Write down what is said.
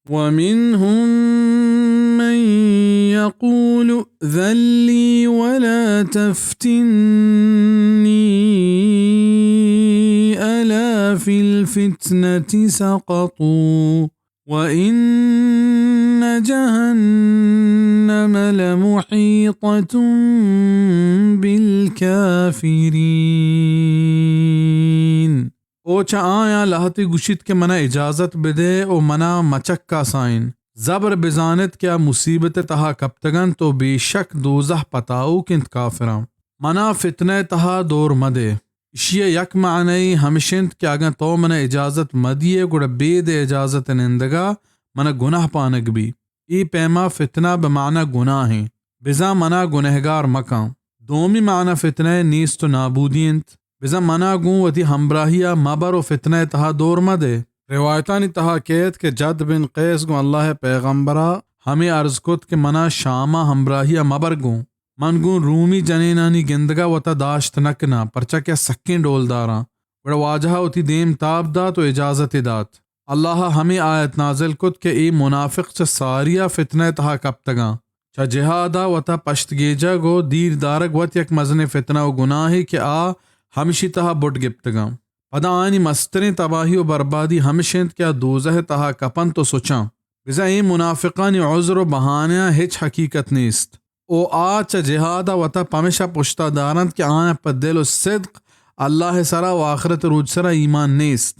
ومنهم من يقول ائذن لي ولا تفتني ألا في الفتنة سقطوا وإن جهنم لمحيطة بالكافرين. اوچا آیا لہتی گشت کے منا اجازت بدے او منا مچکا سائن زبر بزانت کیا مصیبت تہا کپتگن تو بے شک دوزہ پتاؤ کنت کافرام منا فتنہ تہا دور مدے اشیاء یک معنی ہمشنت کیا اگن تو منا اجازت مدیے گوڑا بید اجازت نندگا منا گناہ پانک بھی ای پیما فتنہ بمعنی گناہ ہیں بزا منا گنہگار مکان دومی معنی فتنہ نیست و نابودینت بزا منا گوں وتی ہمراہیا مبر و فتنہ تہا دور مدے روایتانی تہا کہت کہ جد بن قیس گوں اللہ پیغمبرہ ہمیں عرض کت کہ منا شامہ ہمراہیا مبر گوں من گوں رومی جنینانی گندگا وتا داشت نکنا پرچا کیا سکیں ڈول داراں بڑا واجہا وتی دیم تاب دات و اجازت دات اللہ ہمیں آیت نازل کت کہ ای منافق چا ساریا فتنہ تہا کپتگاں چا جہادا وتا پشتگیجا گو دیر دارگ وط یک مزن فتنہ و گناہی کہ آ ہمشی تہا بٹ گپتگاں پدا آنی مستریں تباہی و بربادی ہمشند کیا دوزہ تہا کپن تو سوچاں بزا ای منافقانی عذر و بہانیاں ہچ حقیقت نیست او چا جہادا وتا پمشا پشتا دارند کہ آیا پا دل و صدق اللہ سرا و آخرت روج سرا ایمان نیست